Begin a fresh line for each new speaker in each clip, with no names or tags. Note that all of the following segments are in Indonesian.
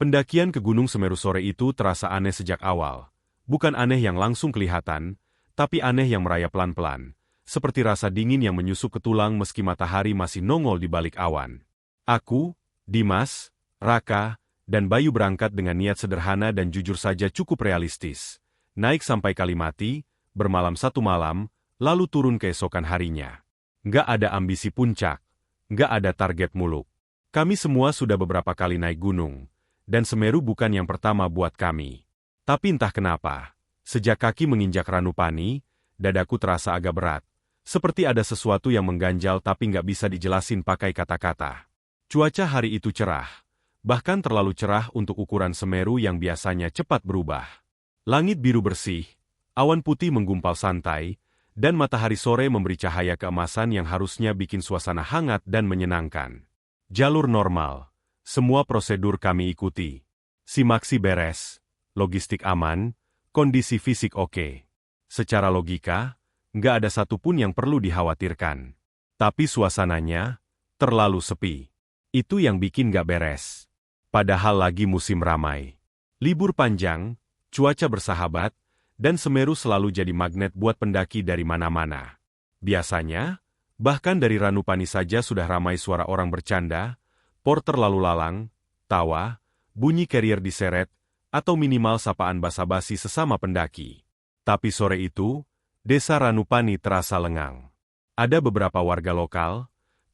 Pendakian ke Gunung Semeru sore itu terasa aneh sejak awal. Bukan aneh yang langsung kelihatan, tapi aneh yang merayap pelan-pelan. Seperti rasa dingin yang menyusup ke tulang meski matahari masih nongol di balik awan. Aku, Dimas, Raka, dan Bayu berangkat dengan niat sederhana dan jujur saja cukup realistis. Naik sampai Kalimati, bermalam 1 malam, lalu turun keesokan harinya. Nggak ada ambisi puncak, nggak ada target muluk. Kami semua sudah beberapa kali naik gunung. Dan Semeru bukan yang pertama buat kami. Tapi entah kenapa, sejak kaki menginjak Ranupani, dadaku terasa agak berat. Seperti ada sesuatu yang mengganjal tapi nggak bisa dijelasin pakai kata-kata. Cuaca hari itu cerah, bahkan terlalu cerah untuk ukuran Semeru yang biasanya cepat berubah. Langit biru bersih, awan putih menggumpal santai, dan matahari sore memberi cahaya keemasan yang harusnya bikin suasana hangat dan menyenangkan. Jalur normal. Semua prosedur kami ikuti. Simaksi beres, logistik aman, kondisi fisik oke. Secara logika, nggak ada satupun yang perlu dikhawatirkan. Tapi suasananya terlalu sepi. Itu yang bikin nggak beres. Padahal lagi musim ramai. Libur panjang, cuaca bersahabat, dan Semeru selalu jadi magnet buat pendaki dari mana-mana. Biasanya, bahkan dari Ranupani saja sudah ramai suara orang bercanda, porter lalu lalang, tawa, bunyi carrier diseret, atau minimal sapaan basa-basi sesama pendaki. Tapi sore itu, desa Ranupani terasa lengang. Ada beberapa warga lokal,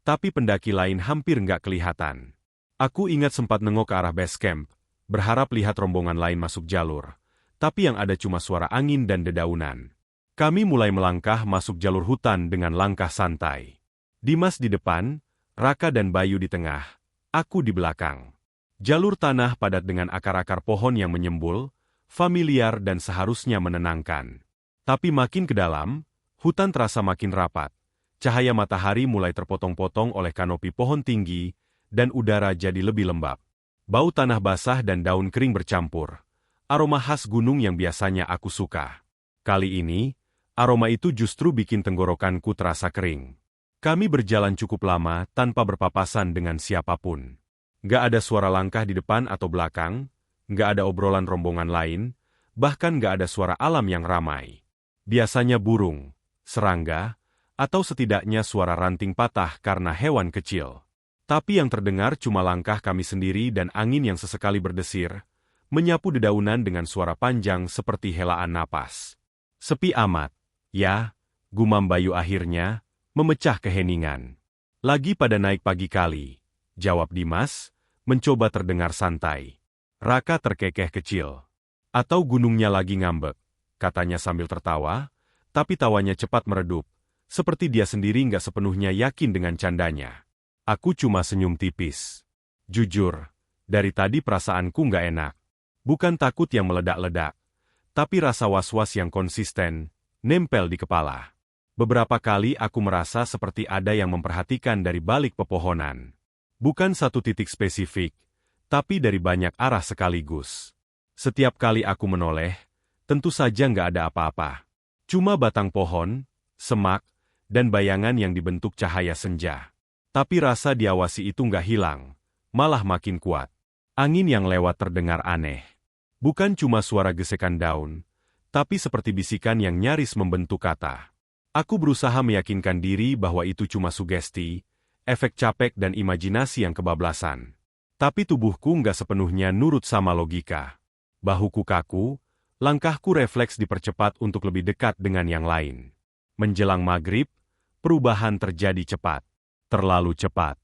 tapi pendaki lain hampir nggak kelihatan. Aku ingat sempat nengok ke arah base camp, berharap lihat rombongan lain masuk jalur, tapi yang ada cuma suara angin dan dedaunan. Kami mulai melangkah masuk jalur hutan dengan langkah santai. Dimas di depan, Raka dan Bayu di tengah. Aku di belakang. Jalur tanah padat dengan akar-akar pohon yang menyembul, familiar dan seharusnya menenangkan. Tapi makin ke dalam, hutan terasa makin rapat. Cahaya matahari mulai terpotong-potong oleh kanopi pohon tinggi, dan udara jadi lebih lembab. Bau tanah basah dan daun kering bercampur. Aroma khas gunung yang biasanya aku suka. Kali ini, aroma itu justru bikin tenggorokanku terasa kering. Kami berjalan cukup lama tanpa berpapasan dengan siapapun. Nggak ada suara langkah di depan atau belakang, nggak ada obrolan rombongan lain, bahkan nggak ada suara alam yang ramai. Biasanya burung, serangga, atau setidaknya suara ranting patah karena hewan kecil. Tapi yang terdengar cuma langkah kami sendiri dan angin yang sesekali berdesir, menyapu dedaunan dengan suara panjang seperti helaan napas. Sepi amat, ya, gumam Bayu akhirnya, memecah keheningan. Lagi pada naik pagi kali, jawab Dimas, mencoba terdengar santai. Raka terkekeh kecil. Atau gunungnya lagi ngambek, katanya sambil tertawa, tapi tawanya cepat meredup, seperti dia sendiri nggak sepenuhnya yakin dengan candanya. Aku cuma senyum tipis. Jujur, dari tadi perasaanku nggak enak. Bukan takut yang meledak-ledak, tapi rasa was-was yang konsisten, nempel di kepala. Beberapa kali aku merasa seperti ada yang memperhatikan dari balik pepohonan. Bukan satu titik spesifik, tapi dari banyak arah sekaligus. Setiap kali aku menoleh, tentu saja nggak ada apa-apa. Cuma batang pohon, semak, dan bayangan yang dibentuk cahaya senja. Tapi rasa diawasi itu nggak hilang, malah makin kuat. Angin yang lewat terdengar aneh. Bukan cuma suara gesekan daun, tapi seperti bisikan yang nyaris membentuk kata. Aku berusaha meyakinkan diri bahwa itu cuma sugesti, efek capek dan imajinasi yang kebablasan. Tapi tubuhku nggak sepenuhnya nurut sama logika. Bahuku kaku, langkahku refleks dipercepat untuk lebih dekat dengan yang lain. Menjelang maghrib, perubahan terjadi cepat. Terlalu cepat.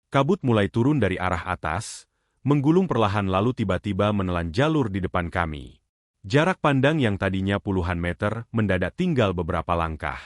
Kabut mulai turun dari arah atas, menggulung perlahan lalu tiba-tiba menelan jalur di depan kami. Jarak pandang yang tadinya puluhan meter mendadak tinggal beberapa langkah.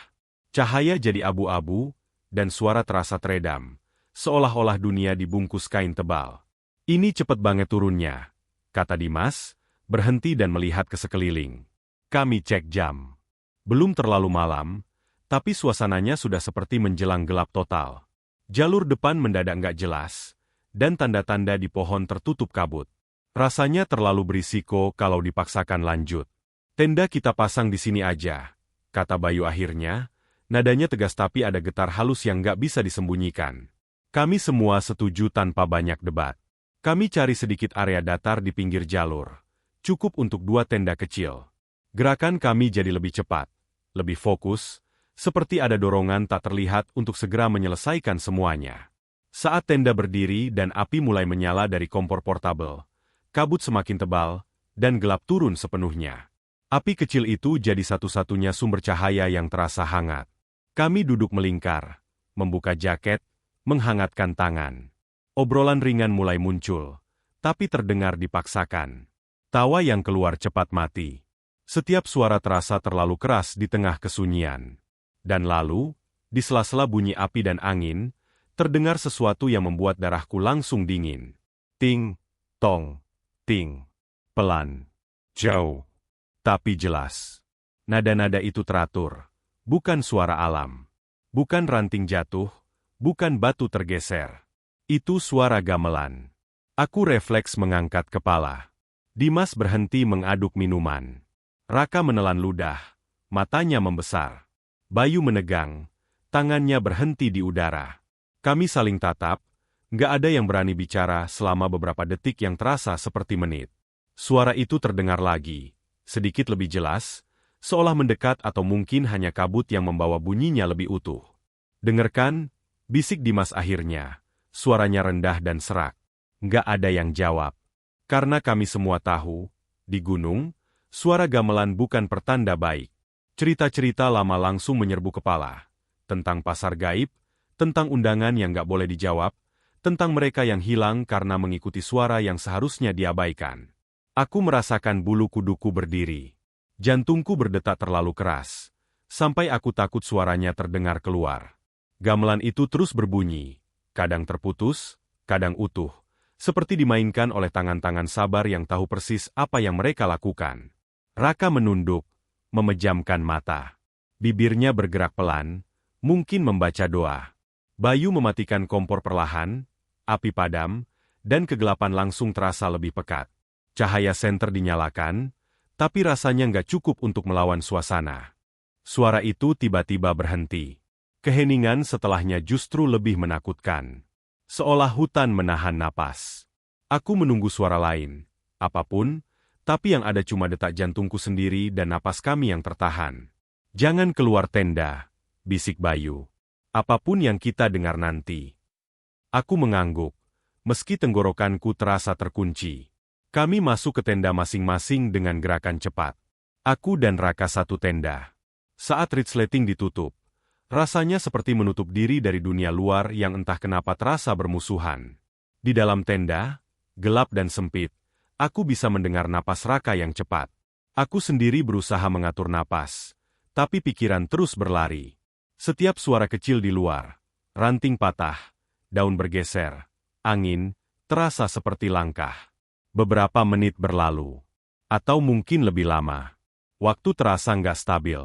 Cahaya jadi abu-abu, dan suara terasa teredam, seolah-olah dunia dibungkus kain tebal. Ini cepet banget turunnya, kata Dimas, berhenti dan melihat ke sekeliling. Kami cek jam. Belum terlalu malam, tapi suasananya sudah seperti menjelang gelap total. Jalur depan mendadak nggak jelas, dan tanda-tanda di pohon tertutup kabut. Rasanya terlalu berisiko kalau dipaksakan lanjut. Tenda kita pasang di sini aja, kata Bayu akhirnya. Nadanya tegas tapi ada getar halus yang nggak bisa disembunyikan. Kami semua setuju tanpa banyak debat. Kami cari sedikit area datar di pinggir jalur. Cukup untuk 2 tenda kecil. Gerakan kami jadi lebih cepat, lebih fokus, seperti ada dorongan tak terlihat untuk segera menyelesaikan semuanya. Saat tenda berdiri dan api mulai menyala dari kompor portabel, kabut semakin tebal, dan gelap turun sepenuhnya. Api kecil itu jadi satu-satunya sumber cahaya yang terasa hangat. Kami duduk melingkar, membuka jaket, menghangatkan tangan. Obrolan ringan mulai muncul, tapi terdengar dipaksakan. Tawa yang keluar cepat mati. Setiap suara terasa terlalu keras di tengah kesunyian. Dan lalu, di sela-sela bunyi api dan angin, terdengar sesuatu yang membuat darahku langsung dingin. Ting, tong, ting. Pelan, jauh, tapi jelas. Nada-nada itu teratur, bukan suara alam. Bukan ranting jatuh, bukan batu tergeser. Itu suara gamelan. Aku refleks mengangkat kepala. Dimas berhenti mengaduk minuman. Raka menelan ludah, matanya membesar. Bayu menegang, tangannya berhenti di udara. Kami saling tatap, nggak ada yang berani bicara selama beberapa detik yang terasa seperti menit. Suara itu terdengar lagi, sedikit lebih jelas, seolah mendekat atau mungkin hanya kabut yang membawa bunyinya lebih utuh. Dengarkan, bisik Dimas akhirnya, suaranya rendah dan serak. Nggak ada yang jawab. Karena kami semua tahu, di gunung, suara gamelan bukan pertanda baik. Cerita-cerita lama langsung menyerbu kepala. Tentang pasar gaib, tentang undangan yang nggak boleh dijawab, tentang mereka yang hilang karena mengikuti suara yang seharusnya diabaikan. Aku merasakan bulu kuduku berdiri. Jantungku berdetak terlalu keras, sampai aku takut suaranya terdengar keluar. Gamelan itu terus berbunyi, kadang terputus, kadang utuh, seperti dimainkan oleh tangan-tangan sabar yang tahu persis apa yang mereka lakukan. Raka menunduk, memejamkan mata. Bibirnya bergerak pelan, mungkin membaca doa. Bayu mematikan kompor perlahan, api padam, dan kegelapan langsung terasa lebih pekat. Cahaya senter dinyalakan, tapi rasanya nggak cukup untuk melawan suasana. Suara itu tiba-tiba berhenti. Keheningan setelahnya justru lebih menakutkan. Seolah hutan menahan napas. Aku menunggu suara lain, apapun, tapi yang ada cuma detak jantungku sendiri dan napas kami yang tertahan. Jangan keluar tenda, bisik Bayu. Apapun yang kita dengar nanti. Aku mengangguk, meski tenggorokanku terasa terkunci. Kami masuk ke tenda masing-masing dengan gerakan cepat. Aku dan Raka satu tenda. Saat resleting ditutup, rasanya seperti menutup diri dari dunia luar yang entah kenapa terasa bermusuhan. Di dalam tenda, gelap dan sempit, aku bisa mendengar napas Raka yang cepat. Aku sendiri berusaha mengatur napas, tapi pikiran terus berlari. Setiap suara kecil di luar, ranting patah, daun bergeser, angin, terasa seperti langkah. Beberapa menit berlalu, atau mungkin lebih lama. Waktu terasa nggak stabil.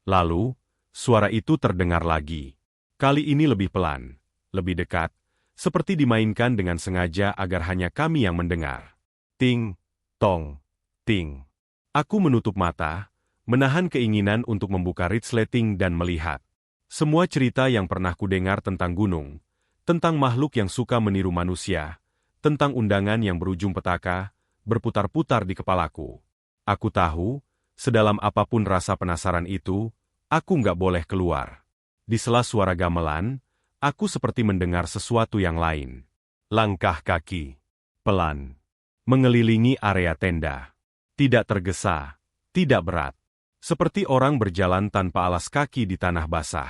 Lalu, suara itu terdengar lagi. Kali ini lebih pelan, lebih dekat, seperti dimainkan dengan sengaja agar hanya kami yang mendengar. Ting, tong, ting. Aku menutup mata, menahan keinginan untuk membuka resleting dan melihat. Semua cerita yang pernah kudengar tentang gunung, tentang makhluk yang suka meniru manusia, tentang undangan yang berujung petaka, berputar-putar di kepalaku. Aku tahu, sedalam apapun rasa penasaran itu, aku nggak boleh keluar. Di sela suara gamelan, aku seperti mendengar sesuatu yang lain. Langkah kaki, pelan, mengelilingi area tenda. Tidak tergesa, tidak berat. Seperti orang berjalan tanpa alas kaki di tanah basah.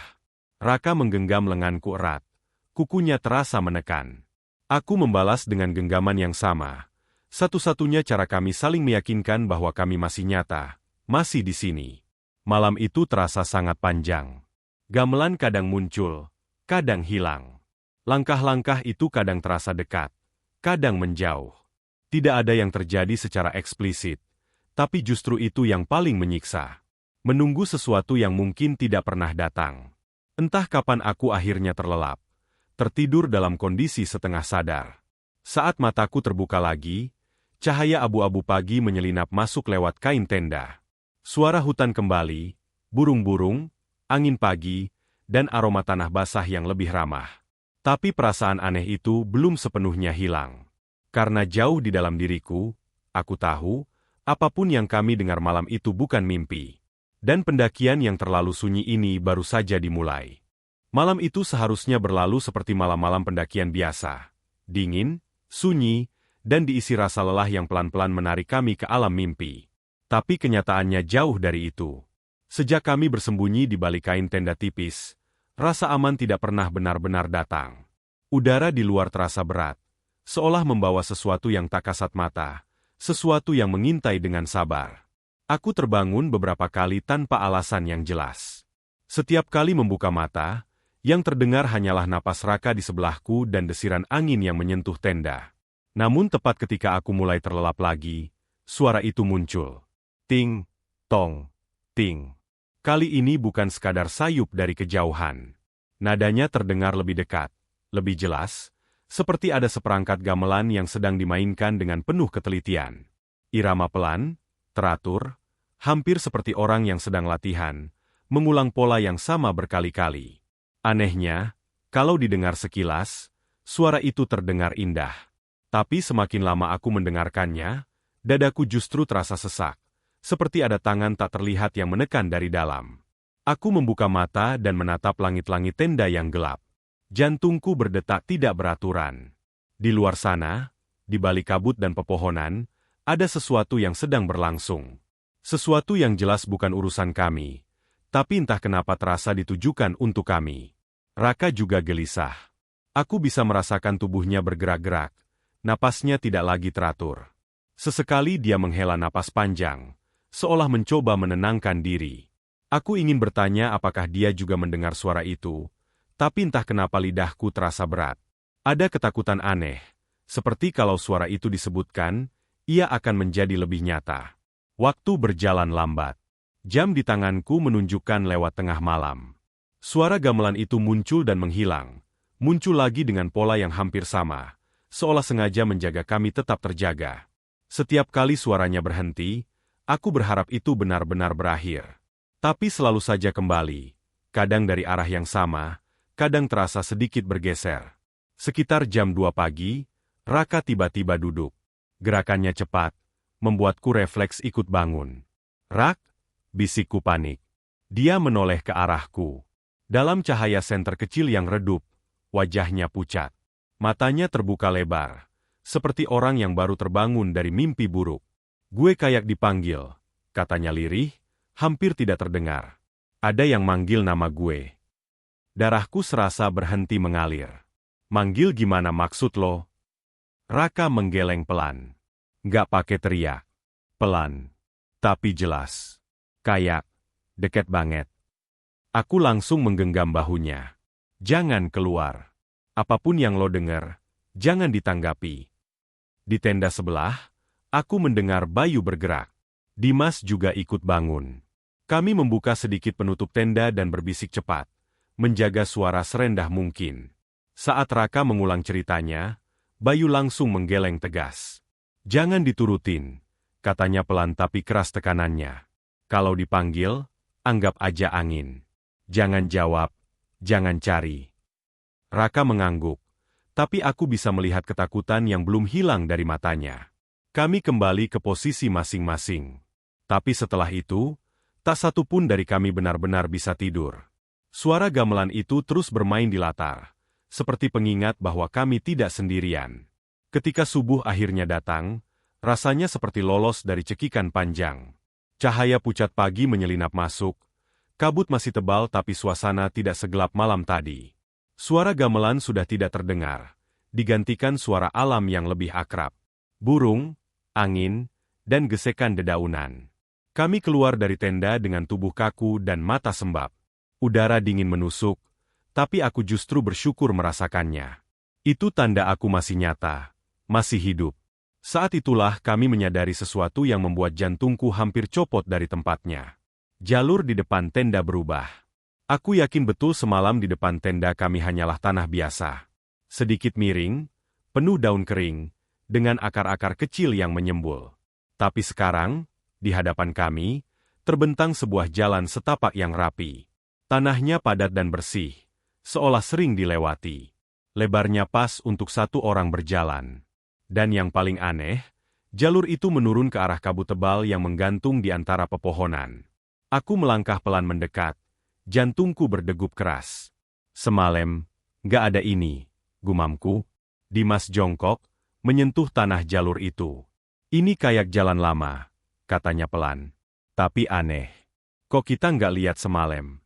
Raka menggenggam lenganku erat. Kukunya terasa menekan. Aku membalas dengan genggaman yang sama. Satu-satunya cara kami saling meyakinkan bahwa kami masih nyata, masih di sini. Malam itu terasa sangat panjang. Gamelan kadang muncul, kadang hilang. Langkah-langkah itu kadang terasa dekat, kadang menjauh. Tidak ada yang terjadi secara eksplisit, tapi justru itu yang paling menyiksa. Menunggu sesuatu yang mungkin tidak pernah datang. Entah kapan aku akhirnya terlelap. Tertidur dalam kondisi setengah sadar. Saat mataku terbuka lagi, cahaya abu-abu pagi menyelinap masuk lewat kain tenda. Suara hutan kembali, burung-burung, angin pagi, dan aroma tanah basah yang lebih ramah. Tapi perasaan aneh itu belum sepenuhnya hilang. Karena jauh di dalam diriku, aku tahu, apapun yang kami dengar malam itu bukan mimpi. Dan pendakian yang terlalu sunyi ini baru saja dimulai. Malam itu seharusnya berlalu seperti malam-malam pendakian biasa. Dingin, sunyi, dan diisi rasa lelah yang pelan-pelan menarik kami ke alam mimpi. Tapi kenyataannya jauh dari itu. Sejak kami bersembunyi di balik kain tenda tipis, rasa aman tidak pernah benar-benar datang. Udara di luar terasa berat, seolah membawa sesuatu yang tak kasat mata, sesuatu yang mengintai dengan sabar. Aku terbangun beberapa kali tanpa alasan yang jelas. Setiap kali membuka mata, yang terdengar hanyalah napas Raka di sebelahku dan desiran angin yang menyentuh tenda. Namun tepat ketika aku mulai terlelap lagi, suara itu muncul. Ting, tong, ting. Kali ini bukan sekadar sayup dari kejauhan. Nadanya terdengar lebih dekat, lebih jelas, seperti ada seperangkat gamelan yang sedang dimainkan dengan penuh ketelitian. Irama pelan, teratur, hampir seperti orang yang sedang latihan, mengulang pola yang sama berkali-kali. Anehnya, kalau didengar sekilas, suara itu terdengar indah. Tapi semakin lama aku mendengarkannya, dadaku justru terasa sesak, seperti ada tangan tak terlihat yang menekan dari dalam. Aku membuka mata dan menatap langit-langit tenda yang gelap. Jantungku berdetak tidak beraturan. Di luar sana, di balik kabut dan pepohonan, ada sesuatu yang sedang berlangsung. Sesuatu yang jelas bukan urusan kami, tapi entah kenapa terasa ditujukan untuk kami. Raka juga gelisah. Aku bisa merasakan tubuhnya bergerak-gerak, napasnya tidak lagi teratur. Sesekali dia menghela napas panjang, seolah mencoba menenangkan diri. Aku ingin bertanya apakah dia juga mendengar suara itu, tapi entah kenapa lidahku terasa berat. Ada ketakutan aneh, seperti kalau suara itu disebutkan, ia akan menjadi lebih nyata. Waktu berjalan lambat. Jam di tanganku menunjukkan lewat tengah malam. Suara gamelan itu muncul dan menghilang, muncul lagi dengan pola yang hampir sama, seolah sengaja menjaga kami tetap terjaga. Setiap kali suaranya berhenti, aku berharap itu benar-benar berakhir. Tapi selalu saja kembali, kadang dari arah yang sama, kadang terasa sedikit bergeser. Sekitar jam 2 pagi, Raka tiba-tiba duduk. Gerakannya cepat, membuatku refleks ikut bangun. "Rak," bisikku panik. Dia menoleh ke arahku. Dalam cahaya senter kecil yang redup, wajahnya pucat. Matanya terbuka lebar, seperti orang yang baru terbangun dari mimpi buruk. "Gue kayak dipanggil," katanya lirih, hampir tidak terdengar. "Ada yang manggil nama gue." Darahku serasa berhenti mengalir. "Manggil gimana maksud lo?" Raka menggeleng pelan. "Nggak pakai teriak. Pelan. Tapi jelas. Kayak, deket banget." Aku langsung menggenggam bahunya. "Jangan keluar. Apapun yang lo dengar, jangan ditanggapi." Di tenda sebelah, aku mendengar Bayu bergerak. Dimas juga ikut bangun. Kami membuka sedikit penutup tenda dan berbisik cepat, menjaga suara serendah mungkin. Saat Raka mengulang ceritanya, Bayu langsung menggeleng tegas. "Jangan diturutin," katanya pelan tapi keras tekanannya. "Kalau dipanggil, anggap aja angin. Jangan jawab, jangan cari." Raka mengangguk, tapi aku bisa melihat ketakutan yang belum hilang dari matanya. Kami kembali ke posisi masing-masing. Tapi setelah itu, tak satu pun dari kami benar-benar bisa tidur. Suara gamelan itu terus bermain di latar, seperti pengingat bahwa kami tidak sendirian. Ketika subuh akhirnya datang, rasanya seperti lolos dari cekikan panjang. Cahaya pucat pagi menyelinap masuk, kabut masih tebal tapi suasana tidak segelap malam tadi. Suara gamelan sudah tidak terdengar, digantikan suara alam yang lebih akrab. Burung, angin, dan gesekan dedaunan. Kami keluar dari tenda dengan tubuh kaku dan mata sembab. Udara dingin menusuk, tapi aku justru bersyukur merasakannya. Itu tanda aku masih nyata, masih hidup. Saat itulah kami menyadari sesuatu yang membuat jantungku hampir copot dari tempatnya. Jalur di depan tenda berubah. Aku yakin betul semalam di depan tenda kami hanyalah tanah biasa. Sedikit miring, penuh daun kering, dengan akar-akar kecil yang menyembul. Tapi sekarang, di hadapan kami, terbentang sebuah jalan setapak yang rapi. Tanahnya padat dan bersih, seolah sering dilewati. Lebarnya pas untuk satu orang berjalan. Dan yang paling aneh, jalur itu menurun ke arah kabut tebal yang menggantung di antara pepohonan. Aku melangkah pelan mendekat, jantungku berdegup keras. Semalam, gak ada ini, gumamku. Dimas jongkok, menyentuh tanah jalur itu. Ini kayak jalan lama, katanya pelan. Tapi aneh. Kok kita nggak lihat semalam?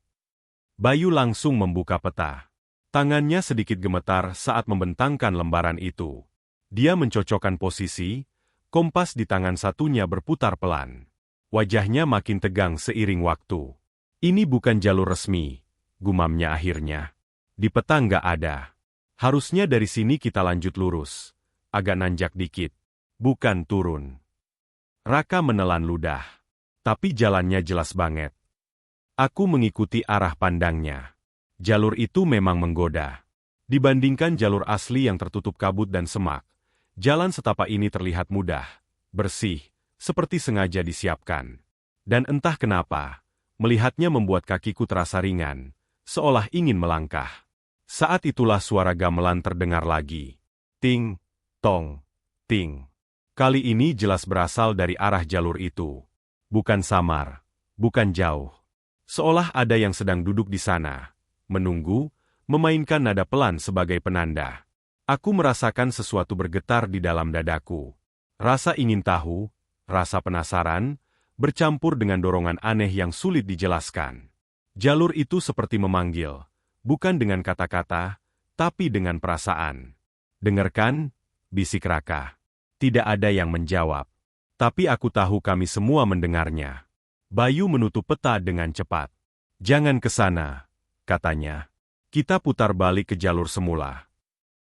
Bayu langsung membuka peta. Tangannya sedikit gemetar saat membentangkan lembaran itu. Dia mencocokkan posisi, kompas di tangan satunya berputar pelan. Wajahnya makin tegang seiring waktu. Ini bukan jalur resmi, gumamnya akhirnya. Di peta nggak ada. Harusnya dari sini kita lanjut lurus. Agak nanjak dikit. Bukan turun. Raka menelan ludah. Tapi jalannya jelas banget. Aku mengikuti arah pandangnya. Jalur itu memang menggoda. Dibandingkan jalur asli yang tertutup kabut dan semak, jalan setapak ini terlihat mudah, bersih, seperti sengaja disiapkan. Dan entah kenapa, melihatnya membuat kakiku terasa ringan, seolah ingin melangkah. Saat itulah suara gamelan terdengar lagi. Ting, tong, ting. Kali ini jelas berasal dari arah jalur itu. Bukan samar, bukan jauh. Seolah ada yang sedang duduk di sana, menunggu, memainkan nada pelan sebagai penanda. Aku merasakan sesuatu bergetar di dalam dadaku. Rasa ingin tahu, rasa penasaran, bercampur dengan dorongan aneh yang sulit dijelaskan. Jalur itu seperti memanggil, bukan dengan kata-kata, tapi dengan perasaan. Dengarkan, bisik Raka. Tidak ada yang menjawab. Tapi aku tahu kami semua mendengarnya. Bayu menutup peta dengan cepat. Jangan ke sana, katanya. Kita putar balik ke jalur semula.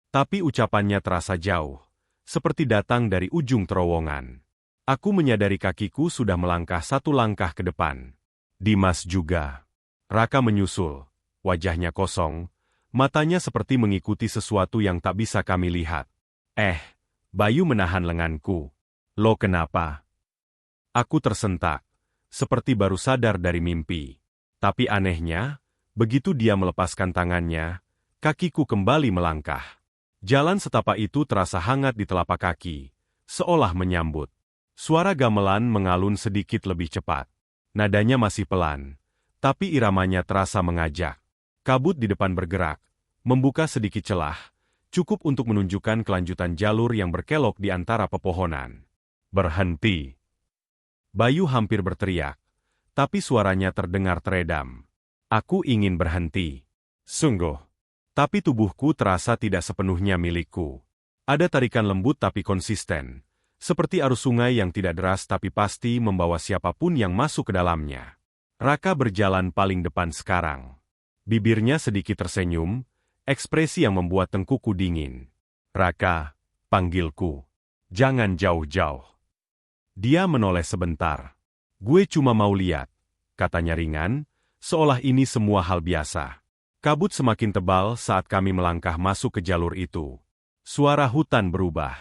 Tapi ucapannya terasa jauh, seperti datang dari ujung terowongan. Aku menyadari kakiku sudah melangkah satu langkah ke depan. Dimas juga. Raka menyusul, wajahnya kosong, matanya seperti mengikuti sesuatu yang tak bisa kami lihat. Bayu menahan lenganku. Lo kenapa? Aku tersentak, seperti baru sadar dari mimpi. Tapi anehnya, begitu dia melepaskan tangannya, kakiku kembali melangkah. Jalan setapak itu terasa hangat di telapak kaki, seolah menyambut. Suara gamelan mengalun sedikit lebih cepat. Nadanya masih pelan, tapi iramanya terasa mengajak. Kabut di depan bergerak, membuka sedikit celah, cukup untuk menunjukkan kelanjutan jalur yang berkelok di antara pepohonan. Berhenti. Bayu hampir berteriak, tapi suaranya terdengar teredam. Aku ingin berhenti. Sungguh. Tapi tubuhku terasa tidak sepenuhnya milikku. Ada tarikan lembut tapi konsisten, seperti arus sungai yang tidak deras tapi pasti membawa siapapun yang masuk ke dalamnya. Raka berjalan paling depan sekarang. Bibirnya sedikit tersenyum, ekspresi yang membuat tengkuku dingin. Raka, panggilku. Jangan jauh-jauh. Dia menoleh sebentar. Gue cuma mau lihat, katanya ringan, seolah ini semua hal biasa. Kabut semakin tebal saat kami melangkah masuk ke jalur itu. Suara hutan berubah.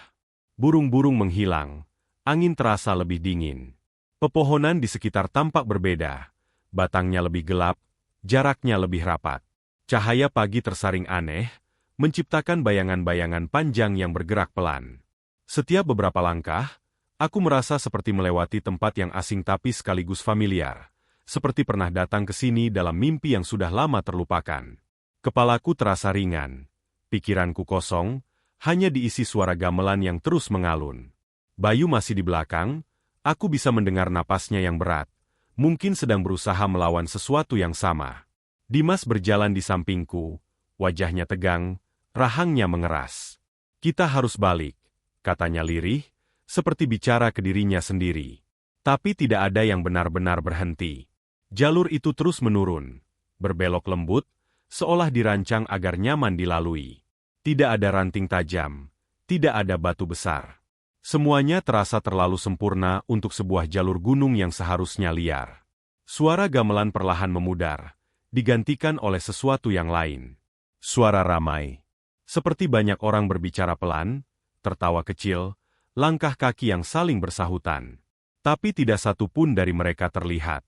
Burung-burung menghilang. Angin terasa lebih dingin. Pepohonan di sekitar tampak berbeda. Batangnya lebih gelap, jaraknya lebih rapat. Cahaya pagi tersaring aneh, menciptakan bayangan-bayangan panjang yang bergerak pelan. Setiap beberapa langkah, aku merasa seperti melewati tempat yang asing tapi sekaligus familiar. Seperti pernah datang ke sini dalam mimpi yang sudah lama terlupakan. Kepalaku terasa ringan, pikiranku kosong, hanya diisi suara gamelan yang terus mengalun. Bayu masih di belakang, aku bisa mendengar napasnya yang berat, mungkin sedang berusaha melawan sesuatu yang sama. Dimas berjalan di sampingku, wajahnya tegang, rahangnya mengeras. Kita harus balik, katanya lirih, seperti bicara ke dirinya sendiri. Tapi tidak ada yang benar-benar berhenti. Jalur itu terus menurun, berbelok lembut, seolah dirancang agar nyaman dilalui. Tidak ada ranting tajam, tidak ada batu besar. Semuanya terasa terlalu sempurna untuk sebuah jalur gunung yang seharusnya liar. Suara gamelan perlahan memudar, digantikan oleh sesuatu yang lain. Suara ramai. Seperti banyak orang berbicara pelan, tertawa kecil, langkah kaki yang saling bersahutan. Tapi tidak satu pun dari mereka terlihat.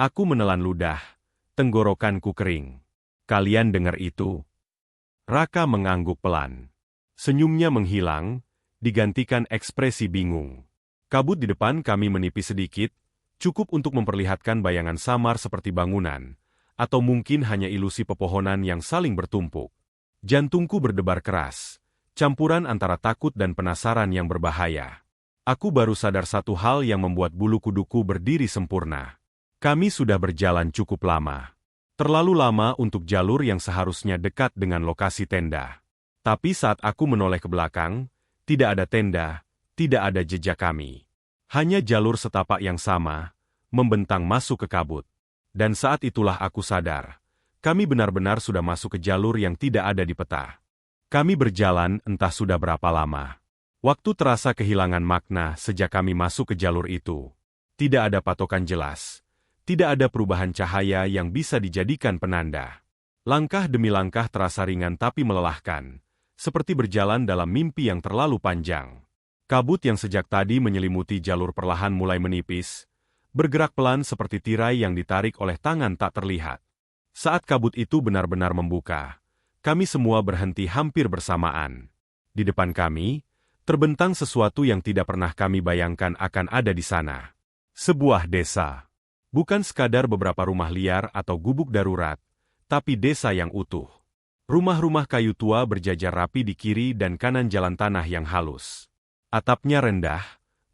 Aku menelan ludah, tenggorokanku kering. Kalian dengar itu? Raka mengangguk pelan. Senyumnya menghilang, digantikan ekspresi bingung. Kabut di depan kami menipis sedikit, cukup untuk memperlihatkan bayangan samar seperti bangunan, atau mungkin hanya ilusi pepohonan yang saling bertumpuk. Jantungku berdebar keras, campuran antara takut dan penasaran yang berbahaya. Aku baru sadar satu hal yang membuat bulu kuduku berdiri sempurna. Kami sudah berjalan cukup lama. Terlalu lama untuk jalur yang seharusnya dekat dengan lokasi tenda. Tapi saat aku menoleh ke belakang, tidak ada tenda, tidak ada jejak kami. Hanya jalur setapak yang sama, membentang masuk ke kabut. Dan saat itulah aku sadar, kami benar-benar sudah masuk ke jalur yang tidak ada di peta. Kami berjalan entah sudah berapa lama. Waktu terasa kehilangan makna sejak kami masuk ke jalur itu. Tidak ada patokan jelas. Tidak ada perubahan cahaya yang bisa dijadikan penanda. Langkah demi langkah terasa ringan tapi melelahkan, seperti berjalan dalam mimpi yang terlalu panjang. Kabut yang sejak tadi menyelimuti jalur perlahan mulai menipis, bergerak pelan seperti tirai yang ditarik oleh tangan tak terlihat. Saat kabut itu benar-benar membuka, kami semua berhenti hampir bersamaan. Di depan kami, terbentang sesuatu yang tidak pernah kami bayangkan akan ada di sana. Sebuah desa. Bukan sekadar beberapa rumah liar atau gubuk darurat, tapi desa yang utuh. Rumah-rumah kayu tua berjajar rapi di kiri dan kanan jalan tanah yang halus. Atapnya rendah,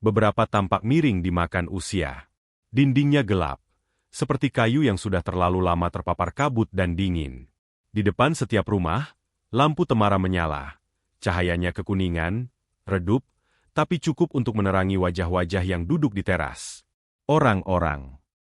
beberapa tampak miring dimakan usia. Dindingnya gelap, seperti kayu yang sudah terlalu lama terpapar kabut dan dingin. Di depan setiap rumah, lampu temara menyala. Cahayanya kekuningan, redup, tapi cukup untuk menerangi wajah-wajah yang duduk di teras. Orang-orang.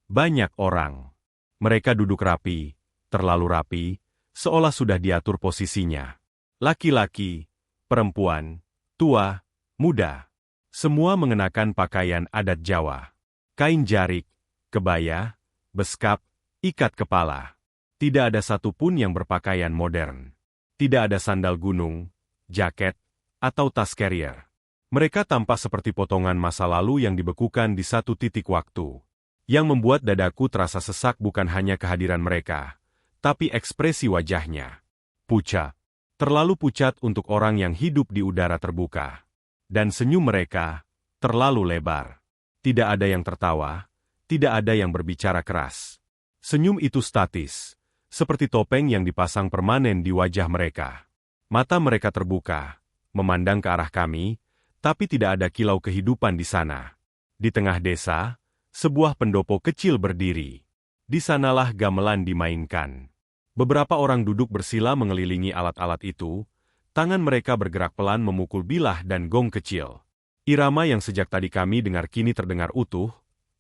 Banyak orang. Mereka duduk rapi, terlalu rapi, seolah sudah diatur posisinya. Laki-laki, perempuan, tua, muda. Semua mengenakan pakaian adat Jawa. Kain jarik, kebaya, beskap, ikat kepala. Tidak ada satupun yang berpakaian modern. Tidak ada sandal gunung, jaket, atau tas carrier. Mereka tampak seperti potongan masa lalu yang dibekukan di satu titik waktu. Yang membuat dadaku terasa sesak bukan hanya kehadiran mereka, tapi ekspresi wajahnya. Pucat. Terlalu pucat untuk orang yang hidup di udara terbuka. Dan senyum mereka, terlalu lebar. Tidak ada yang tertawa, tidak ada yang berbicara keras. Senyum itu statis, seperti topeng yang dipasang permanen di wajah mereka. Mata mereka terbuka, memandang ke arah kami, tapi tidak ada kilau kehidupan di sana. Di tengah desa, sebuah pendopo kecil berdiri. Di sanalah gamelan dimainkan. Beberapa orang duduk bersila mengelilingi alat-alat itu, tangan mereka bergerak pelan memukul bilah dan gong kecil. Irama yang sejak tadi kami dengar kini terdengar utuh,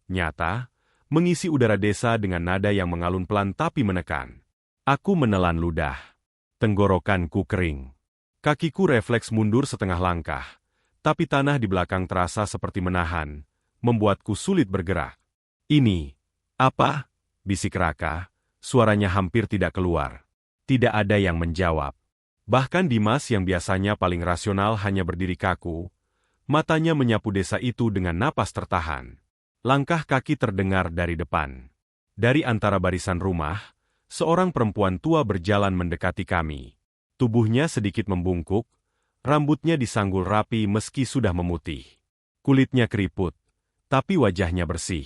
nyata, mengisi udara desa dengan nada yang mengalun pelan tapi menekan. Aku menelan ludah. Tenggorokanku kering. Kakiku refleks mundur setengah langkah, tapi tanah di belakang terasa seperti menahan, membuatku sulit bergerak. Ini, apa? Bisik Raka, suaranya hampir tidak keluar. Tidak ada yang menjawab. Bahkan Dimas yang biasanya paling rasional hanya berdiri kaku, matanya menyapu desa itu dengan napas tertahan. Langkah kaki terdengar dari depan. Dari antara barisan rumah, seorang perempuan tua berjalan mendekati kami. Tubuhnya sedikit membungkuk, rambutnya disanggul rapi meski sudah memutih. Kulitnya keriput, tapi wajahnya bersih.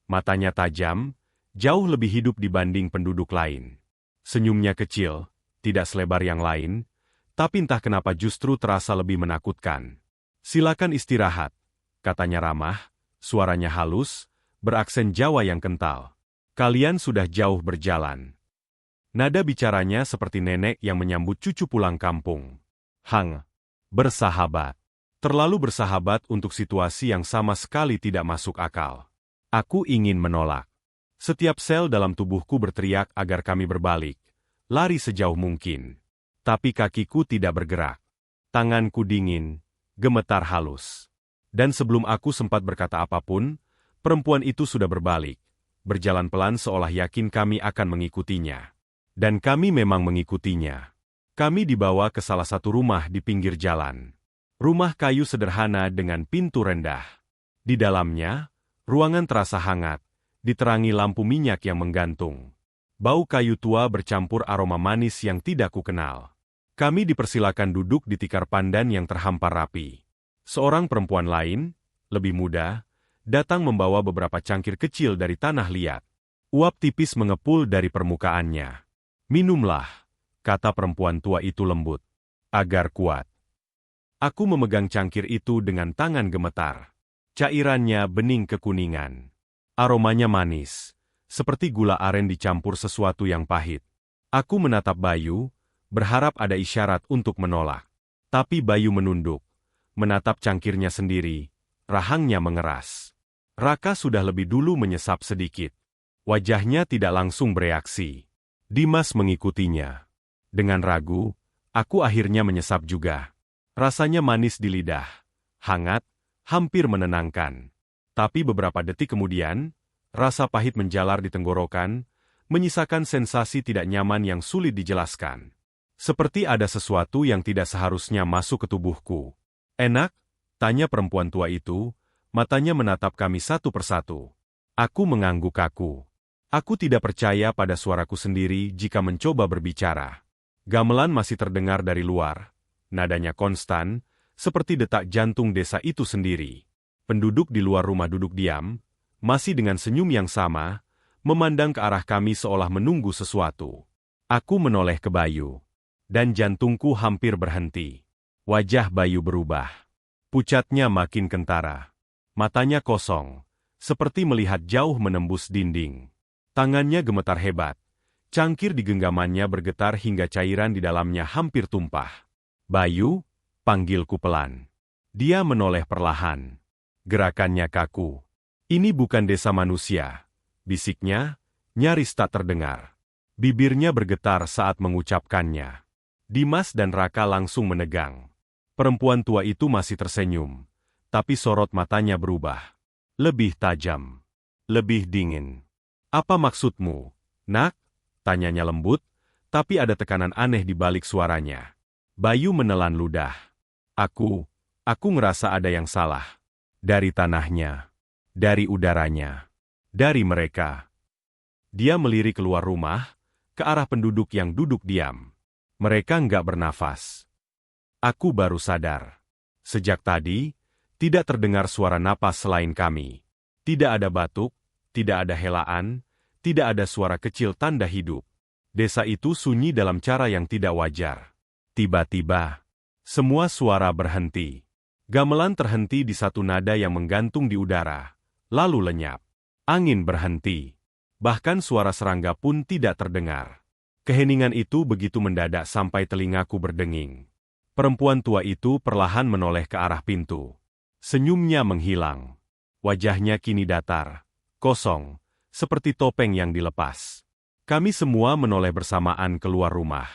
Matanya tajam, jauh lebih hidup dibanding penduduk lain. Senyumnya kecil, tidak selebar yang lain, tapi entah kenapa justru terasa lebih menakutkan. Silakan istirahat, katanya ramah, suaranya halus, beraksen Jawa yang kental. Kalian sudah jauh berjalan. Nada bicaranya seperti nenek yang menyambut cucu pulang kampung. Hang, bersahabat. Terlalu bersahabat untuk situasi yang sama sekali tidak masuk akal. Aku ingin menolak. Setiap sel dalam tubuhku berteriak agar kami berbalik, lari sejauh mungkin. Tapi kakiku tidak bergerak. Tanganku dingin, gemetar halus. Dan sebelum aku sempat berkata apapun, perempuan itu sudah berbalik, berjalan pelan seolah yakin kami akan mengikutinya. Dan kami memang mengikutinya. Kami dibawa ke salah satu rumah di pinggir jalan. Rumah kayu sederhana dengan pintu rendah. Di dalamnya, ruangan terasa hangat, diterangi lampu minyak yang menggantung. Bau kayu tua bercampur aroma manis yang tidak kukenal. Kami dipersilakan duduk di tikar pandan yang terhampar rapi. Seorang perempuan lain, lebih muda, datang membawa beberapa cangkir kecil dari tanah liat. Uap tipis mengepul dari permukaannya. "Minumlah," kata perempuan tua itu lembut. "Agar kuat." Aku memegang cangkir itu dengan tangan gemetar. Cairannya bening kekuningan. Aromanya manis, seperti gula aren dicampur sesuatu yang pahit. Aku menatap Bayu, berharap ada isyarat untuk menolak. Tapi Bayu menunduk, menatap cangkirnya sendiri, rahangnya mengeras. Raka sudah lebih dulu menyesap sedikit. Wajahnya tidak langsung bereaksi. Dimas mengikutinya. Dengan ragu, aku akhirnya menyesap juga. Rasanya manis di lidah, hangat, hampir menenangkan. Tapi beberapa detik kemudian, rasa pahit menjalar di tenggorokan, menyisakan sensasi tidak nyaman yang sulit dijelaskan. Seperti ada sesuatu yang tidak seharusnya masuk ke tubuhku. "Enak?" tanya perempuan tua itu, matanya menatap kami satu persatu. Aku mengangguk kaku. Aku tidak percaya pada suaraku sendiri jika mencoba berbicara. Gamelan masih terdengar dari luar. Nadanya konstan, seperti detak jantung desa itu sendiri. Penduduk di luar rumah duduk diam, masih dengan senyum yang sama, memandang ke arah kami seolah menunggu sesuatu. Aku menoleh ke Bayu, dan jantungku hampir berhenti. Wajah Bayu berubah. Pucatnya makin kentara. Matanya kosong, seperti melihat jauh menembus dinding. Tangannya gemetar hebat. Cangkir di genggamannya bergetar hingga cairan di dalamnya hampir tumpah. "Bayu," panggilku pelan. Dia menoleh perlahan. Gerakannya kaku. "Ini bukan desa manusia," bisiknya, nyaris tak terdengar. Bibirnya bergetar saat mengucapkannya. Dimas dan Raka langsung menegang. Perempuan tua itu masih tersenyum, tapi sorot matanya berubah. Lebih tajam. Lebih dingin. "Apa maksudmu, Nak?" tanyanya lembut, tapi ada tekanan aneh di balik suaranya. Bayu menelan ludah. Aku ngerasa ada yang salah. Dari tanahnya. Dari udaranya. Dari mereka." Dia melirik keluar rumah, ke arah penduduk yang duduk diam. Mereka nggak bernafas. Aku baru sadar. Sejak tadi, tidak terdengar suara napas selain kami. Tidak ada batuk, tidak ada helaan, tidak ada suara kecil tanda hidup. Desa itu sunyi dalam cara yang tidak wajar. Tiba-tiba, semua suara berhenti. Gamelan terhenti di satu nada yang menggantung di udara, lalu lenyap. Angin berhenti. Bahkan suara serangga pun tidak terdengar. Keheningan itu begitu mendadak sampai telingaku berdenging. Perempuan tua itu perlahan menoleh ke arah pintu. Senyumnya menghilang. Wajahnya kini datar, kosong, seperti topeng yang dilepas. Kami semua menoleh bersamaan keluar rumah.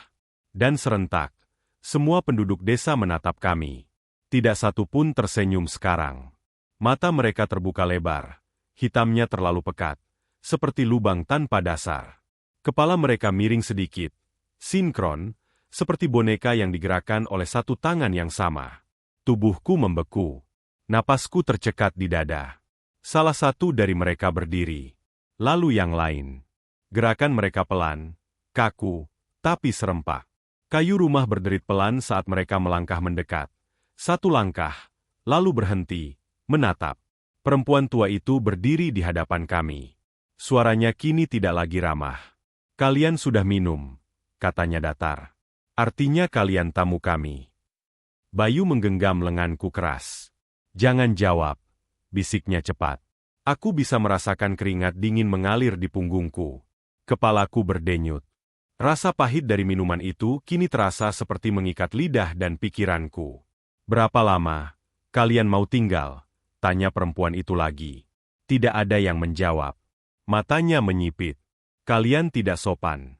Dan serentak, semua penduduk desa menatap kami. Tidak satu pun tersenyum sekarang. Mata mereka terbuka lebar, hitamnya terlalu pekat, seperti lubang tanpa dasar. Kepala mereka miring sedikit, sinkron, seperti boneka yang digerakkan oleh satu tangan yang sama. Tubuhku membeku. Napasku tercekat di dada. Salah satu dari mereka berdiri. Lalu yang lain. Gerakan mereka pelan, kaku, tapi serempak. Kayu rumah berderit pelan saat mereka melangkah mendekat. Satu langkah, lalu berhenti, menatap. Perempuan tua itu berdiri di hadapan kami. Suaranya kini tidak lagi ramah. "Kalian sudah minum," katanya datar. "Artinya kalian tamu kami." Bayu menggenggam lenganku keras. "Jangan jawab," bisiknya cepat. Aku bisa merasakan keringat dingin mengalir di punggungku. Kepalaku berdenyut. Rasa pahit dari minuman itu kini terasa seperti mengikat lidah dan pikiranku. "Berapa lama kalian mau tinggal?" tanya perempuan itu lagi. Tidak ada yang menjawab. Matanya menyipit. "Kalian tidak sopan."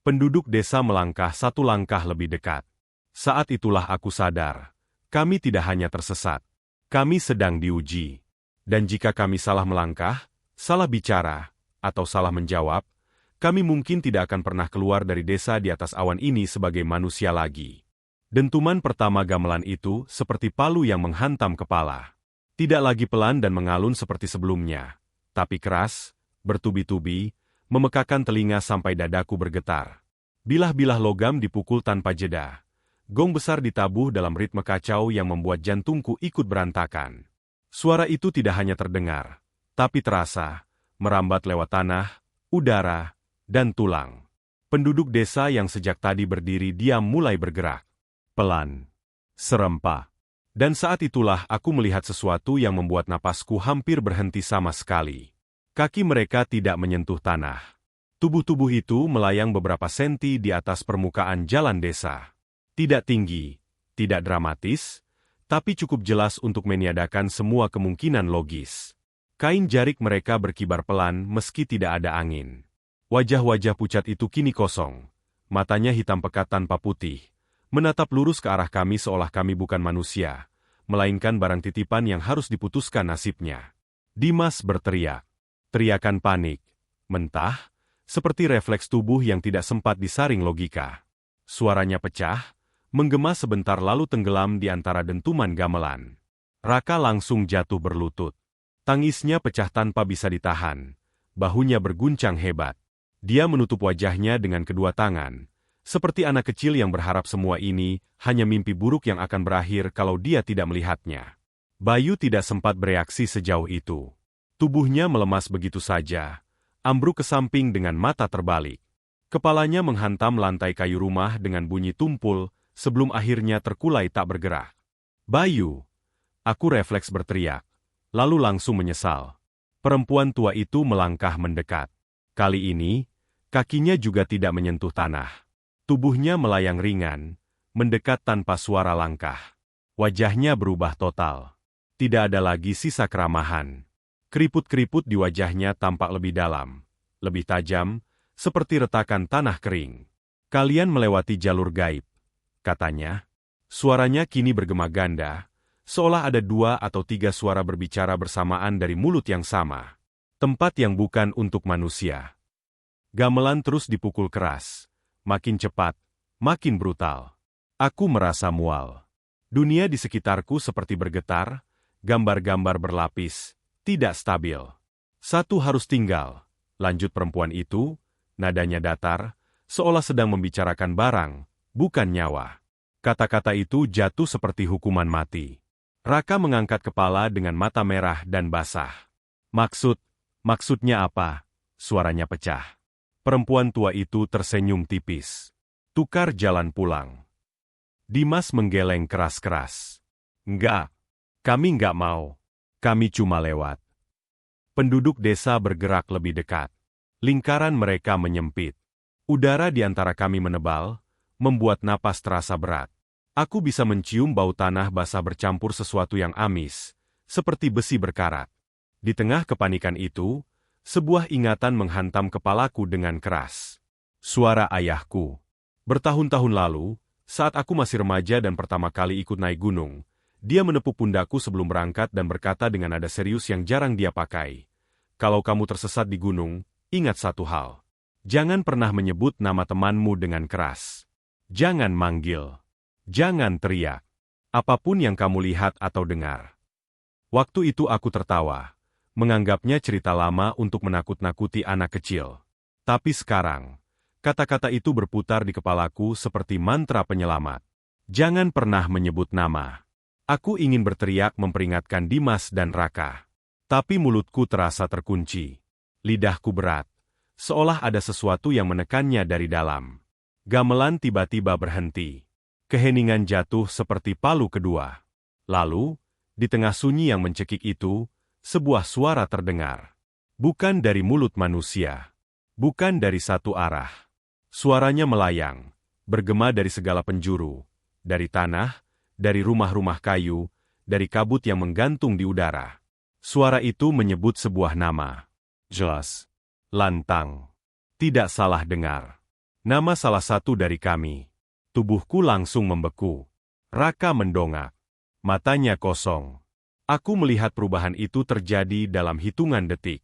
Penduduk desa melangkah satu langkah lebih dekat. Saat itulah aku sadar, kami tidak hanya tersesat. Kami sedang diuji. Dan jika kami salah melangkah, salah bicara, atau salah menjawab, kami mungkin tidak akan pernah keluar dari desa di atas awan ini sebagai manusia lagi. Dentuman pertama gamelan itu seperti palu yang menghantam kepala. Tidak lagi pelan dan mengalun seperti sebelumnya, tapi keras, bertubi-tubi, memekakan telinga sampai dadaku bergetar. Bilah-bilah logam dipukul tanpa jeda. Gong besar ditabuh dalam ritme kacau yang membuat jantungku ikut berantakan. Suara itu tidak hanya terdengar, tapi terasa, merambat lewat tanah, udara, dan tulang. Penduduk desa yang sejak tadi berdiri diam mulai bergerak. Pelan. Serempak. Dan saat itulah aku melihat sesuatu yang membuat napasku hampir berhenti sama sekali. Kaki mereka tidak menyentuh tanah. Tubuh-tubuh itu melayang beberapa senti di atas permukaan jalan desa. Tidak tinggi, tidak dramatis, tapi cukup jelas untuk meniadakan semua kemungkinan logis. Kain jarik mereka berkibar pelan meski tidak ada angin. Wajah-wajah pucat itu kini kosong. Matanya hitam pekat tanpa putih. Menatap lurus ke arah kami seolah kami bukan manusia, melainkan barang titipan yang harus diputuskan nasibnya. Dimas berteriak. Teriakan panik. Mentah. Seperti refleks tubuh yang tidak sempat disaring logika. Suaranya pecah, menggema sebentar lalu tenggelam di antara dentuman gamelan. Raka langsung jatuh berlutut. Tangisnya pecah tanpa bisa ditahan. Bahunya berguncang hebat. Dia menutup wajahnya dengan kedua tangan, seperti anak kecil yang berharap semua ini hanya mimpi buruk yang akan berakhir kalau dia tidak melihatnya. Bayu tidak sempat bereaksi sejauh itu. Tubuhnya melemas begitu saja. Ambruk ke samping dengan mata terbalik. Kepalanya menghantam lantai kayu rumah dengan bunyi tumpul, sebelum akhirnya terkulai tak bergerak. Bayu! Aku refleks berteriak, lalu langsung menyesal. Perempuan tua itu melangkah mendekat. Kali ini, kakinya juga tidak menyentuh tanah. Tubuhnya melayang ringan, mendekat tanpa suara langkah. Wajahnya berubah total. Tidak ada lagi sisa keramahan. Keriput-keriput di wajahnya tampak lebih dalam, lebih tajam, seperti retakan tanah kering. Kalian melewati jalur gaib, katanya. Suaranya kini bergema ganda, seolah ada 2 atau 3 suara berbicara bersamaan dari mulut yang sama. Tempat yang bukan untuk manusia. Gamelan terus dipukul keras, makin cepat, makin brutal. Aku merasa mual. Dunia di sekitarku seperti bergetar, gambar-gambar berlapis. Tidak stabil. Satu harus tinggal, lanjut perempuan itu, nadanya datar, seolah sedang membicarakan barang, bukan nyawa. Kata-kata itu jatuh seperti hukuman mati. Raka mengangkat kepala dengan mata merah dan basah. Maksudnya apa? Suaranya pecah. Perempuan tua itu tersenyum tipis. Tukar jalan pulang. Dimas menggeleng keras-keras. Enggak, kami enggak mau. Kami cuma lewat. Penduduk desa bergerak lebih dekat. Lingkaran mereka menyempit. Udara di antara kami menebal, membuat napas terasa berat. Aku bisa mencium bau tanah basah bercampur sesuatu yang amis, seperti besi berkarat. Di tengah kepanikan itu, sebuah ingatan menghantam kepalaku dengan keras. Suara ayahku. Bertahun-tahun lalu, saat aku masih remaja dan pertama kali ikut naik gunung, dia menepuk pundakku sebelum berangkat dan berkata dengan nada serius yang jarang dia pakai. Kalau kamu tersesat di gunung, ingat satu hal. Jangan pernah menyebut nama temanmu dengan keras. Jangan manggil. Jangan teriak. Apapun yang kamu lihat atau dengar. Waktu itu aku tertawa. Menganggapnya cerita lama untuk menakut-nakuti anak kecil. Tapi sekarang, kata-kata itu berputar di kepalaku seperti mantra penyelamat. Jangan pernah menyebut nama. Aku ingin berteriak memperingatkan Dimas dan Raka. Tapi mulutku terasa terkunci. Lidahku berat, seolah ada sesuatu yang menekannya dari dalam. Gamelan tiba-tiba berhenti. Keheningan jatuh seperti palu kedua. Lalu, di tengah sunyi yang mencekik itu, sebuah suara terdengar. Bukan dari mulut manusia. Bukan dari satu arah. Suaranya melayang, bergema dari segala penjuru. Dari tanah, dari rumah-rumah kayu, dari kabut yang menggantung di udara. Suara itu menyebut sebuah nama. Jelas. Lantang. Tidak salah dengar. Nama salah satu dari kami. Tubuhku langsung membeku. Raka mendongak. Matanya kosong. Aku melihat perubahan itu terjadi dalam hitungan detik.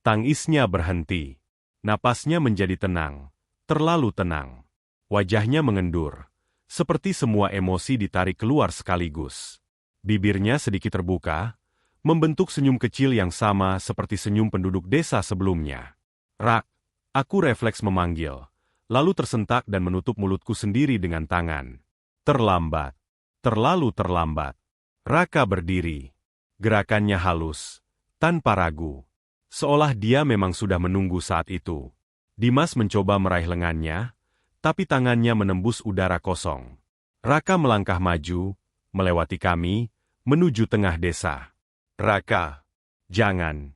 Tangisnya berhenti. Napasnya menjadi tenang. Terlalu tenang. Wajahnya mengendur. Seperti semua emosi ditarik keluar sekaligus. Bibirnya sedikit terbuka, membentuk senyum kecil yang sama seperti senyum penduduk desa sebelumnya. Rak, aku refleks memanggil, lalu tersentak dan menutup mulutku sendiri dengan tangan. Terlambat. Terlalu terlambat. Raka berdiri. Gerakannya halus, tanpa ragu. Seolah dia memang sudah menunggu saat itu. Dimas mencoba meraih lengannya, tapi tangannya menembus udara kosong. Raka melangkah maju, melewati kami, menuju tengah desa. Raka, jangan.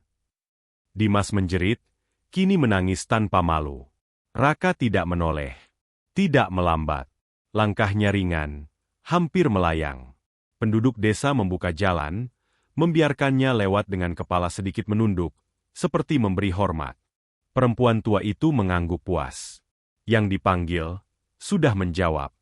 Dimas menjerit, kini menangis tanpa malu. Raka tidak menoleh, tidak melambat. Langkahnya ringan, hampir melayang. Penduduk desa membuka jalan, membiarkannya lewat dengan kepala sedikit menunduk, seperti memberi hormat. Perempuan tua itu mengangguk puas. Yang dipanggil, sudah menjawab.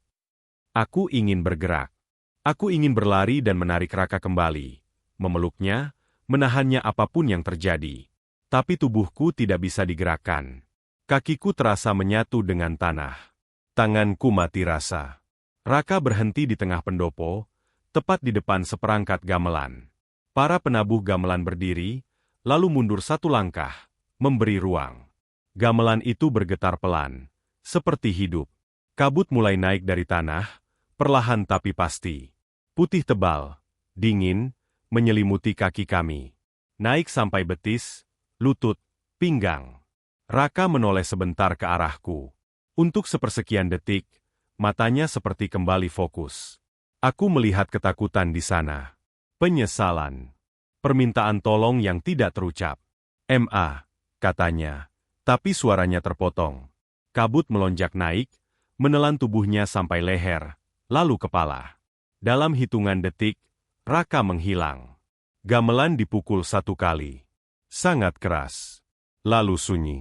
Aku ingin bergerak. Aku ingin berlari dan menarik Raka kembali. Memeluknya, menahannya apapun yang terjadi. Tapi tubuhku tidak bisa digerakkan. Kakiku terasa menyatu dengan tanah. Tanganku mati rasa. Raka berhenti di tengah pendopo, tepat di depan seperangkat gamelan. Para penabuh gamelan berdiri, lalu mundur satu langkah, memberi ruang. Gamelan itu bergetar pelan, seperti hidup. Kabut mulai naik dari tanah, perlahan tapi pasti. Putih tebal, dingin, menyelimuti kaki kami. Naik sampai betis, lutut, pinggang. Raka menoleh sebentar ke arahku. Untuk sepersekian detik, matanya seperti kembali fokus. Aku melihat ketakutan di sana. Penyesalan. Permintaan tolong yang tidak terucap. "Ma," katanya, tapi suaranya terpotong. Kabut melonjak naik, menelan tubuhnya sampai leher, lalu kepala. Dalam hitungan detik, Raka menghilang. Gamelan dipukul satu kali. Sangat keras. Lalu sunyi.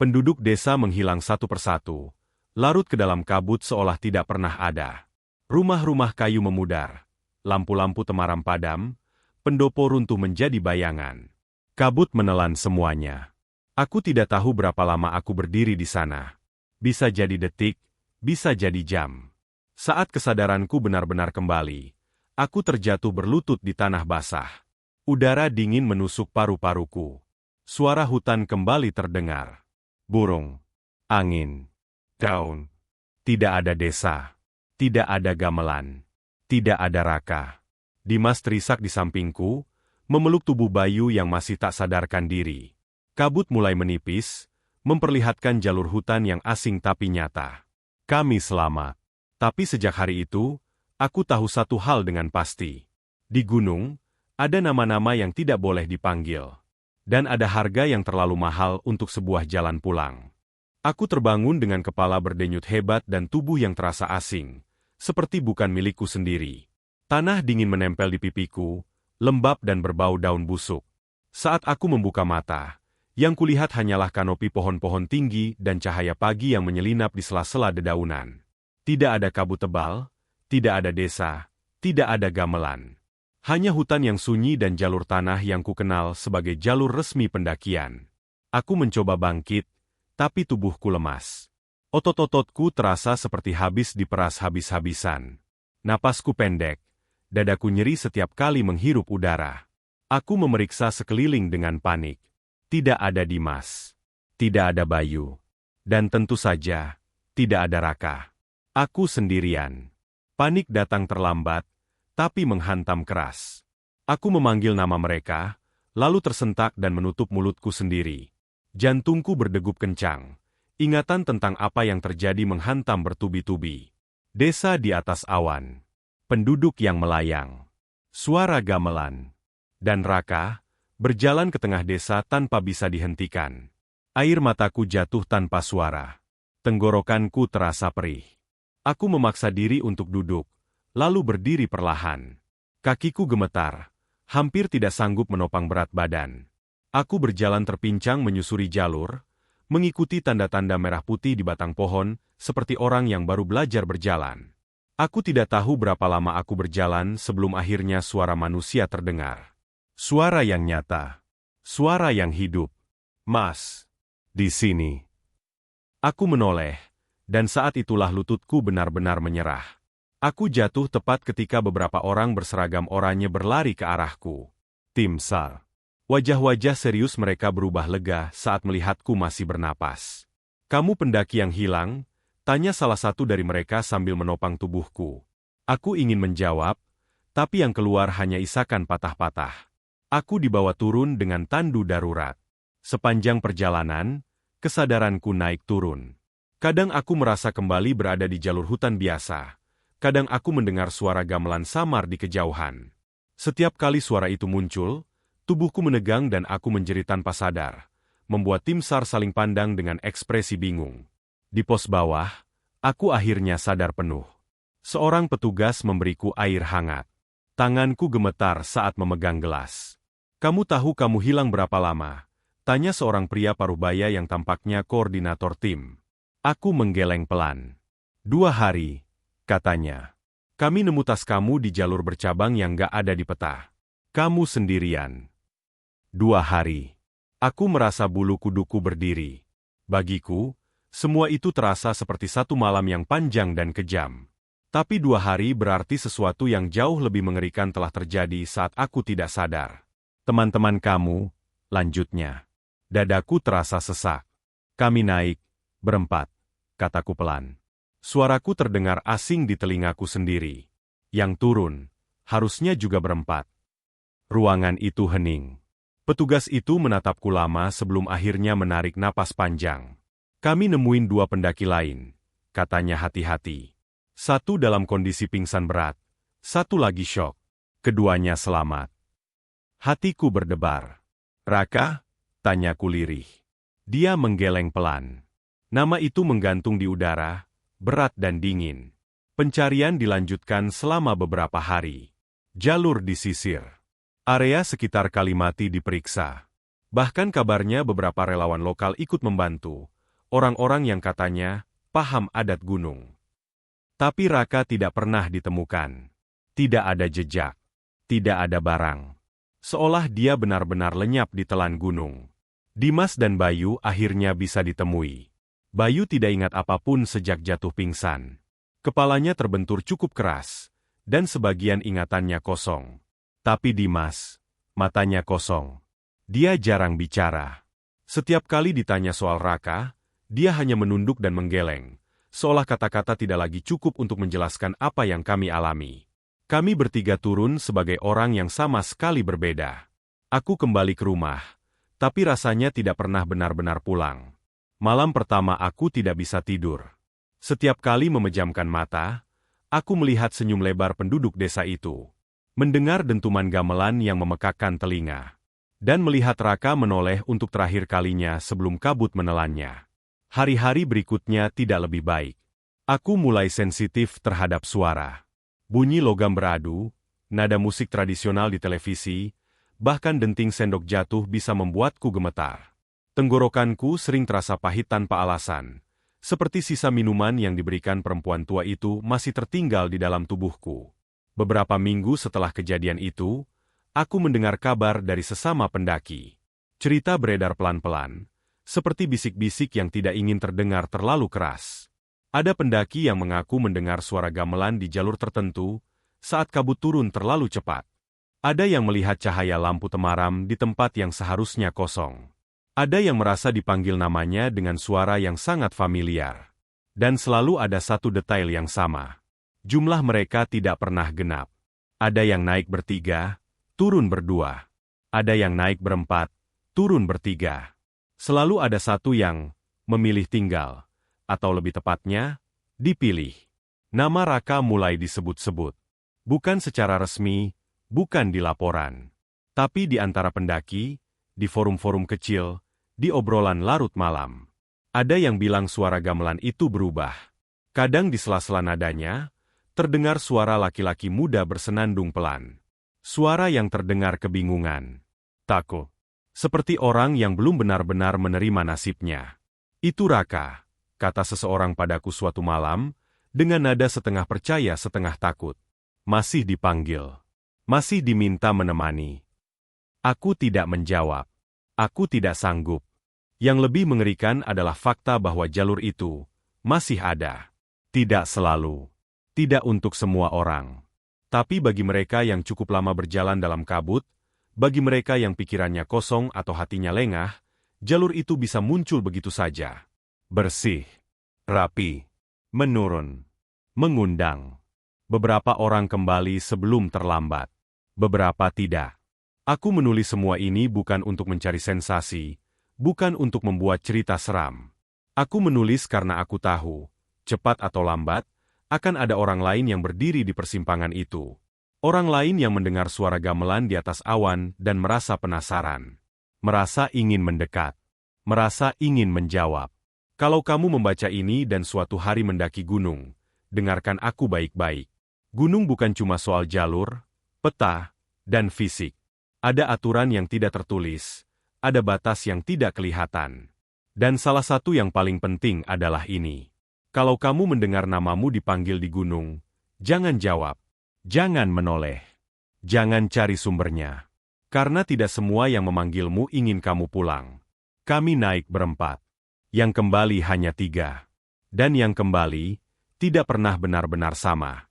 Penduduk desa menghilang satu persatu, larut ke dalam kabut seolah tidak pernah ada. Rumah-rumah kayu memudar. Lampu-lampu temaram padam. Pendopo runtuh menjadi bayangan. Kabut menelan semuanya. Aku tidak tahu berapa lama aku berdiri di sana. Bisa jadi detik, bisa jadi jam. Saat kesadaranku benar-benar kembali, aku terjatuh berlutut di tanah basah. Udara dingin menusuk paru-paruku. Suara hutan kembali terdengar. Burung, angin, daun. Tidak ada desa. Tidak ada gamelan. Tidak ada Raka. Dimas terisak di sampingku, memeluk tubuh Bayu yang masih tak sadarkan diri. Kabut mulai menipis, memperlihatkan jalur hutan yang asing tapi nyata. Kami selamat. Tapi sejak hari itu, aku tahu satu hal dengan pasti. Di gunung, ada nama-nama yang tidak boleh dipanggil. Dan ada harga yang terlalu mahal untuk sebuah jalan pulang. Aku terbangun dengan kepala berdenyut hebat dan tubuh yang terasa asing, seperti bukan milikku sendiri. Tanah dingin menempel di pipiku, lembab dan berbau daun busuk. Saat aku membuka mata, yang kulihat hanyalah kanopi pohon-pohon tinggi dan cahaya pagi yang menyelinap di sela-sela dedaunan. Tidak ada kabut tebal, tidak ada desa, tidak ada gamelan. Hanya hutan yang sunyi dan jalur tanah yang kukenal sebagai jalur resmi pendakian. Aku mencoba bangkit, tapi tubuhku lemas. Otot-ototku terasa seperti habis diperas habis-habisan. Napasku pendek. Dadaku nyeri setiap kali menghirup udara. Aku memeriksa sekeliling dengan panik. Tidak ada Dimas. Tidak ada Bayu. Dan tentu saja, tidak ada Raka. Aku sendirian. Panik datang terlambat, tapi menghantam keras. Aku memanggil nama mereka, lalu tersentak dan menutup mulutku sendiri. Jantungku berdegup kencang. Ingatan tentang apa yang terjadi menghantam bertubi-tubi. Desa di atas awan. Penduduk yang melayang, suara gamelan, dan Raka berjalan ke tengah desa tanpa bisa dihentikan. Air mataku jatuh tanpa suara. Tenggorokanku terasa perih. Aku memaksa diri untuk duduk, lalu berdiri perlahan. Kakiku gemetar, hampir tidak sanggup menopang berat badan. Aku berjalan terpincang menyusuri jalur, mengikuti tanda-tanda merah putih di batang pohon, seperti orang yang baru belajar berjalan. Aku tidak tahu berapa lama aku berjalan sebelum akhirnya suara manusia terdengar. Suara yang nyata. Suara yang hidup. "Mas, di sini." Aku menoleh, dan saat itulah lututku benar-benar menyerah. Aku jatuh tepat ketika beberapa orang berseragam oranye berlari ke arahku. Tim SAR. Wajah-wajah serius mereka berubah lega saat melihatku masih bernapas. "Kamu pendaki yang hilang?" Tanya salah satu dari mereka sambil menopang tubuhku. Aku ingin menjawab, tapi yang keluar hanya isakan patah-patah. Aku dibawa turun dengan tandu darurat. Sepanjang perjalanan, kesadaranku naik turun. Kadang aku merasa kembali berada di jalur hutan biasa. Kadang aku mendengar suara gamelan samar di kejauhan. Setiap kali suara itu muncul, tubuhku menegang dan aku menjerit tanpa sadar, membuat tim SAR saling pandang dengan ekspresi bingung. Di pos bawah, aku akhirnya sadar penuh. Seorang petugas memberiku air hangat. Tanganku gemetar saat memegang gelas. "Kamu tahu kamu hilang berapa lama?" tanya seorang pria paruh baya yang tampaknya koordinator tim. Aku menggeleng pelan. 2 hari, katanya. "Kami nemu tas kamu di jalur bercabang yang gak ada di peta. Kamu sendirian." 2 hari. Aku merasa bulu kuduku berdiri. Bagiku, semua itu terasa seperti satu malam yang panjang dan kejam. Tapi 2 hari berarti sesuatu yang jauh lebih mengerikan telah terjadi saat aku tidak sadar. "Teman-teman kamu," lanjutnya. Dadaku terasa sesak. "Kami naik, berempat," kataku pelan. Suaraku terdengar asing di telingaku sendiri. Yang turun, harusnya juga berempat. Ruangan itu hening. Petugas itu menatapku lama sebelum akhirnya menarik napas panjang. "Kami nemuin 2 pendaki lain," katanya hati-hati. Satu dalam kondisi pingsan berat, satu lagi syok. Keduanya selamat. Hatiku berdebar. "Raka?" tanyaku lirih. Dia menggeleng pelan. Nama itu menggantung di udara, berat dan dingin. Pencarian dilanjutkan selama beberapa hari. Jalur disisir. Area sekitar Kalimati diperiksa. Bahkan kabarnya beberapa relawan lokal ikut membantu. Orang-orang yang katanya paham adat gunung. Tapi Raka tidak pernah ditemukan. Tidak ada jejak. Tidak ada barang. Seolah dia benar-benar lenyap di telan gunung. Dimas dan Bayu akhirnya bisa ditemui. Bayu tidak ingat apapun sejak jatuh pingsan. Kepalanya terbentur cukup keras, dan sebagian ingatannya kosong. Tapi Dimas, matanya kosong. Dia jarang bicara. Setiap kali ditanya soal Raka, dia hanya menunduk dan menggeleng. Seolah kata-kata tidak lagi cukup untuk menjelaskan apa yang kami alami. Kami bertiga turun sebagai orang yang sama sekali berbeda. Aku kembali ke rumah, tapi rasanya tidak pernah benar-benar pulang. Malam pertama aku tidak bisa tidur. Setiap kali memejamkan mata, aku melihat senyum lebar penduduk desa itu. Mendengar dentuman gamelan yang memekakkan telinga. Dan melihat Raka menoleh untuk terakhir kalinya sebelum kabut menelannya. Hari-hari berikutnya tidak lebih baik. Aku mulai sensitif terhadap suara. Bunyi logam beradu, nada musik tradisional di televisi, bahkan denting sendok jatuh bisa membuatku gemetar. Tenggorokanku sering terasa pahit tanpa alasan, seperti sisa minuman yang diberikan perempuan tua itu masih tertinggal di dalam tubuhku. Beberapa minggu setelah kejadian itu, aku mendengar kabar dari sesama pendaki. Cerita beredar pelan-pelan, seperti bisik-bisik yang tidak ingin terdengar terlalu keras. Ada pendaki yang mengaku mendengar suara gamelan di jalur tertentu saat kabut turun terlalu cepat. Ada yang melihat cahaya lampu temaram di tempat yang seharusnya kosong. Ada yang merasa dipanggil namanya dengan suara yang sangat familiar. Dan selalu ada satu detail yang sama. Jumlah mereka tidak pernah genap. Ada yang naik bertiga, turun berdua. Ada yang naik berempat, turun bertiga. Selalu ada satu yang memilih tinggal, atau lebih tepatnya, dipilih. Nama Raka mulai disebut-sebut. Bukan secara resmi, bukan di laporan. Tapi di antara pendaki, di forum-forum kecil, di obrolan larut malam. Ada yang bilang suara gamelan itu berubah. Kadang di sela-sela nadanya, terdengar suara laki-laki muda bersenandung pelan. Suara yang terdengar kebingungan. Takut. Seperti orang yang belum benar-benar menerima nasibnya. "Itu Raka," kata seseorang padaku suatu malam, dengan nada setengah percaya setengah takut. "Masih dipanggil. Masih diminta menemani." Aku tidak menjawab. Aku tidak sanggup. Yang lebih mengerikan adalah fakta bahwa jalur itu masih ada. Tidak selalu. Tidak untuk semua orang. Tapi bagi mereka yang cukup lama berjalan dalam kabut, bagi mereka yang pikirannya kosong atau hatinya lengah, jalur itu bisa muncul begitu saja. Bersih, rapi, menurun, mengundang. Beberapa orang kembali sebelum terlambat. Beberapa tidak. Aku menulis semua ini bukan untuk mencari sensasi, bukan untuk membuat cerita seram. Aku menulis karena aku tahu, cepat atau lambat, akan ada orang lain yang berdiri di persimpangan itu. Orang lain yang mendengar suara gamelan di atas awan dan merasa penasaran. Merasa ingin mendekat. Merasa ingin menjawab. Kalau kamu membaca ini dan suatu hari mendaki gunung, dengarkan aku baik-baik. Gunung bukan cuma soal jalur, peta, dan fisik. Ada aturan yang tidak tertulis, ada batas yang tidak kelihatan. Dan salah satu yang paling penting adalah ini. Kalau kamu mendengar namamu dipanggil di gunung, jangan jawab. Jangan menoleh. Jangan cari sumbernya. Karena tidak semua yang memanggilmu ingin kamu pulang. Kami naik berempat. Yang kembali hanya 3. Dan yang kembali, tidak pernah benar-benar sama.